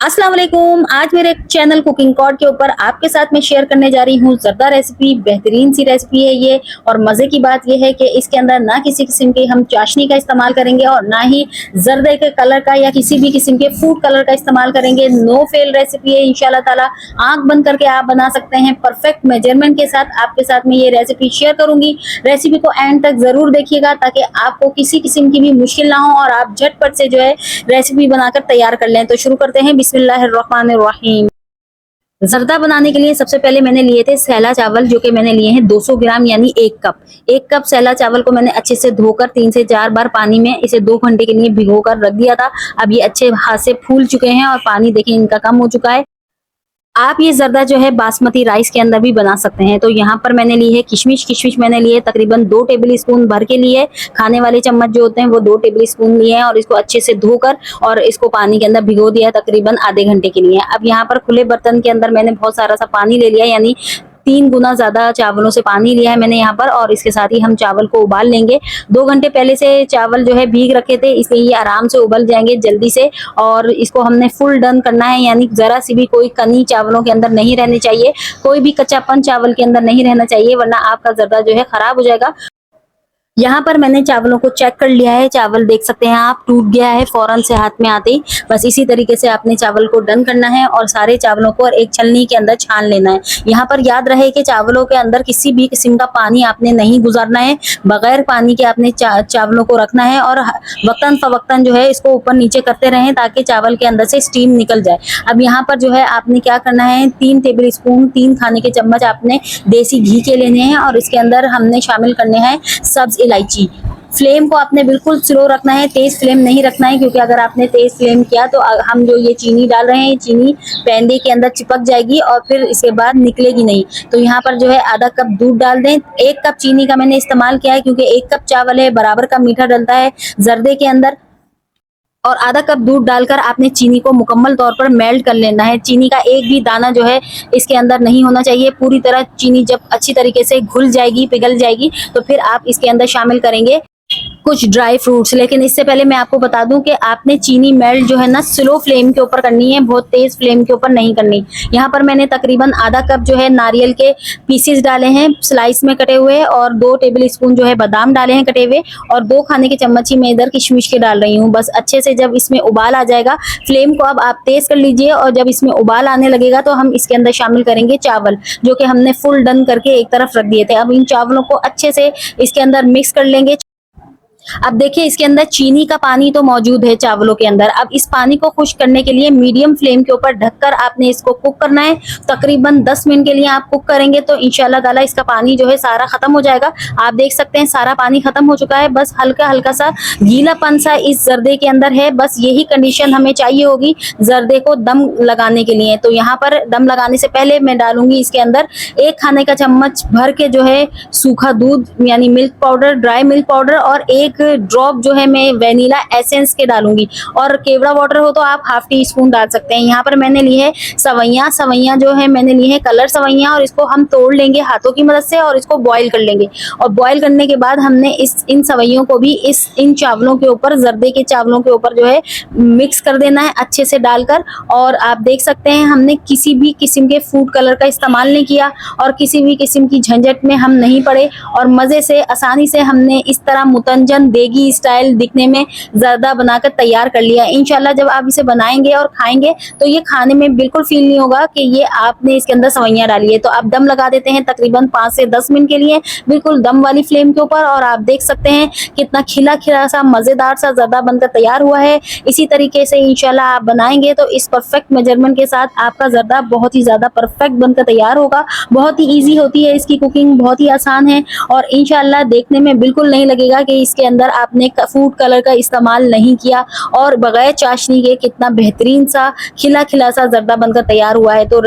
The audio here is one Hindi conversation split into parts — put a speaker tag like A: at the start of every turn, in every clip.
A: अस्सलाम वालेकुम। आज मेरे चैनल कुकिंग कॉर्ड के ऊपर आपके साथ मैं शेयर करने जा रही हूँ जर्दा रेसिपी। बेहतरीन सी रेसिपी है ये। और मज़े की बात ये है कि इसके अंदर ना किसी किस्म के हम चाशनी का इस्तेमाल करेंगे और ना ही जर्दे के कलर का या किसी भी किस्म के फूड कलर का इस्तेमाल करेंगे। नो फेल रेसिपी है इंशाल्लाह ताला। आंख बंद करके आप बना सकते हैं। परफेक्ट मेजरमेंट के साथ आपके साथ मैं ये रेसिपी शेयर करूंगी। रेसिपी को एंड तक जरूर देखिएगा ताकि आपको किसी किस्म की भी मुश्किल ना हो और आप झटपट से जो है रेसिपी बनाकर तैयार कर लें। तो शुरू करते हैं। बिस्मिल्लाहिर्रहमानिर्रहीम। जर्दा बनाने के लिए सबसे पहले मैंने लिए थे सैला चावल, जो कि मैंने लिए हैं 200 ग्राम यानी 1 कप। 1 कप सैला चावल को मैंने अच्छे से धोकर 3 से 4 बार पानी में इसे 2 घंटे के लिए भिगोकर रख दिया था। अब ये अच्छे हाथ से फूल चुके हैं और पानी देखिए इनका कम हो चुका है। आप ये जर्दा जो है बासमती राइस के अंदर भी बना सकते हैं। तो यहाँ पर मैंने ली है किशमिश। किशमिश मैंने लिए तकरीबन 2 टेबल स्पून भर के लिए। खाने वाले चम्मच जो होते हैं वो 2 टेबल स्पून लिए हैं और इसको अच्छे से धोकर और इसको पानी के अंदर भिगो दिया है तकरीबन आधे घंटे के लिए। अब यहाँ पर खुले बर्तन के अंदर मैंने बहुत सारा सा पानी ले लिया, यानी 3 गुना ज्यादा चावलों से पानी लिया है मैंने यहाँ पर। और इसके साथ ही हम चावल को उबाल लेंगे। 2 घंटे पहले से चावल जो है भीग रखे थे, इसलिए ये आराम से उबल जाएंगे जल्दी से। और इसको हमने फुल डन करना है, यानी जरा सी भी कोई कनी चावलों के अंदर नहीं रहनी चाहिए, कोई भी कच्चापन चावल के अंदर नहीं रहना चाहिए, वरना आपका जर्दा जो है खराब हो जाएगा। यहाँ पर मैंने चावलों को चेक कर लिया है। चावल देख सकते हैं आप, टूट गया है फौरन से हाथ में आते ही। बस इसी तरीके से आपने चावल को डन करना है और सारे चावलों को एक छलनी के अंदर छान लेना है। यहाँ पर याद रहे कि चावलों के अंदर किसी भी किस्म का पानी आपने नहीं गुजारना है। बगैर पानी के आपने चावलों को रखना है और वक्तन फवक्तन जो है इसको ऊपर नीचे करते रहें ताकि चावल के अंदर से स्टीम निकल जाए। अब यहाँ पर जो है आपने क्या करना है, 3 टेबल स्पून 3 खाने के चम्मच आपने देसी घी के लेने हैं और इसके अंदर हमने शामिल करने हैं सब्ज इलायची। फ्लेम को आपने बिल्कुल स्लो रखना है, तेज फ्लेम नहीं रखना है, क्योंकि अगर आपने तेज फ्लेम किया तो हम जो ये चीनी डाल रहे हैं, चीनी पैंदे के अंदर चिपक जाएगी और फिर इसके बाद निकलेगी नहीं। तो यहाँ पर जो है आधा कप दूध डाल दें। 1 कप चीनी का मैंने इस्तेमाल किया है क्योंकि 1 कप चावल है, बराबर का मीठा डलता है जर्दे के अंदर। और आधा कप दूध डालकर आपने चीनी को मुकम्मल तौर पर मेल्ट कर लेना है। चीनी का एक भी दाना जो है इसके अंदर नहीं होना चाहिए। पूरी तरह चीनी जब अच्छी तरीके से घुल जाएगी, पिघल जाएगी, तो फिर आप इसके अंदर शामिल करेंगे कुछ ड्राई फ्रूट्स। लेकिन इससे पहले मैं आपको बता दूं कि आपने चीनी मेल्ट जो है ना स्लो फ्लेम के ऊपर करनी है, बहुत तेज फ्लेम के ऊपर नहीं करनी। यहाँ पर मैंने तकरीबन आधा कप जो है नारियल के पीसेस डाले हैं स्लाइस में कटे हुए, और 2 टेबल स्पून जो है बादाम डाले हैं कटे हुए, और 2 खाने के चम्मच ही मैं इधर किशमिश के डाल रही हूँ। बस अच्छे से जब इसमें उबाल आ जाएगा, फ्लेम को अब आप तेज कर लीजिए और जब इसमें उबाल आने लगेगा तो हम इसके अंदर शामिल करेंगे चावल, जो कि हमने फुल डन करके एक तरफ रख दिए थे। अब इन चावलों को अच्छे से इसके अंदर मिक्स कर लेंगे। अब देखिए इसके अंदर चीनी का पानी तो मौजूद है चावलों के अंदर। अब इस पानी को खुश्क करने के लिए मीडियम फ्लेम के ऊपर ढककर आपने इसको कुक करना है। तकरीबन 10 मिनट के लिए आप कुक करेंगे तो इंशाल्लाह ताला इसका पानी जो है सारा खत्म हो जाएगा। आप देख सकते हैं सारा पानी खत्म हो चुका है। बस हल्का हल्का सा गीलापन सा इस जर्दे के अंदर है। बस यही कंडीशन हमें चाहिए होगी जर्दे को दम लगाने के लिए। तो यहाँ पर दम लगाने से पहले मैं डालूंगी इसके अंदर 1 खाने का चम्मच भर के जो है सूखा दूध यानी milk powder, dry milk powder, और 1 ड्रॉप जो है मैं वेनिला एसेंस के डालूंगी। और केवड़ा वाटर हो तो आप हाफ टी स्पून डाल सकते हैं। यहाँ पर मैंने ली है सवैयां। सवैयां जो है मैंने ली है कलर सवैयां, और इसको हम तोड़ लेंगे हाथों की मदद से और इसको बॉईल कर लेंगे। और बॉईल करने के बाद हमने इन सवैयों को भी इन चावलों के ऊपर, जर्दे के चावलों के ऊपर जो है मिक्स कर देना है अच्छे से डालकर। और आप देख सकते हैं हमने किसी भी किस्म के फूड कलर का इस्तेमाल नहीं किया और किसी भी किस्म की झंझट में हम नहीं पड़े, और मजे से आसानी से हमने इस तरह मुतंजन देगी स्टाइल दिखने में जर्दा बनाकर तैयार कर लिया। इंशाल्लाह जब आप इसे बनाएंगे और खाएंगे तो ये खाने में बिल्कुल फील नहीं होगा कि ये आपने इसके अंदर सवैयां डाली है। तो आप दम लगा देते हैं तकरीबन 5 से 10 मिनट के लिए, बिल्कुल दम वाली फ्लेम के ऊपर। और आप देख सकते हैं कितना खिला खिला सा मजेदार सा जर्दा बनकर तैयार हुआ है। इसी तरीके से इंशाल्लाह आप बनाएंगे तो इस परफेक्ट मेजरमेंट के साथ आपका जर्दा बहुत ही ज्यादा परफेक्ट बनकर तैयार होगा। बहुत ही ईजी होती है इसकी कुकिंग, बहुत ही आसान है, और इंशाल्लाह देखने में बिल्कुल नहीं लगेगा कि इसके अंदर आपने फूड कलर का इस्तेमाल नहीं किया। और बगैर चाशनी के कितना बेहतरीन सा खिला खिला सा जर्दा बनकर तैयार हुआ है। तो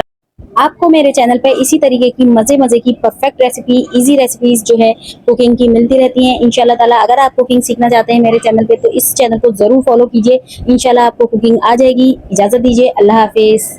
A: आपको मेरे चैनल पे इसी तरीके की मजे मजे की परफेक्ट रेसिपी, इजी रेसिपीज जो है कुकिंग की मिलती रहती हैं इंशाल्लाह ताला। अगर आप कुकिंग सीखना चाहते हैं मेरे चैनल पे तो इस चैनल को जरूर फॉलो कीजिए। इंशाल्लाह आपको कुकिंग आ जाएगी। इजाजत दीजिए, अल्लाह हाफिज।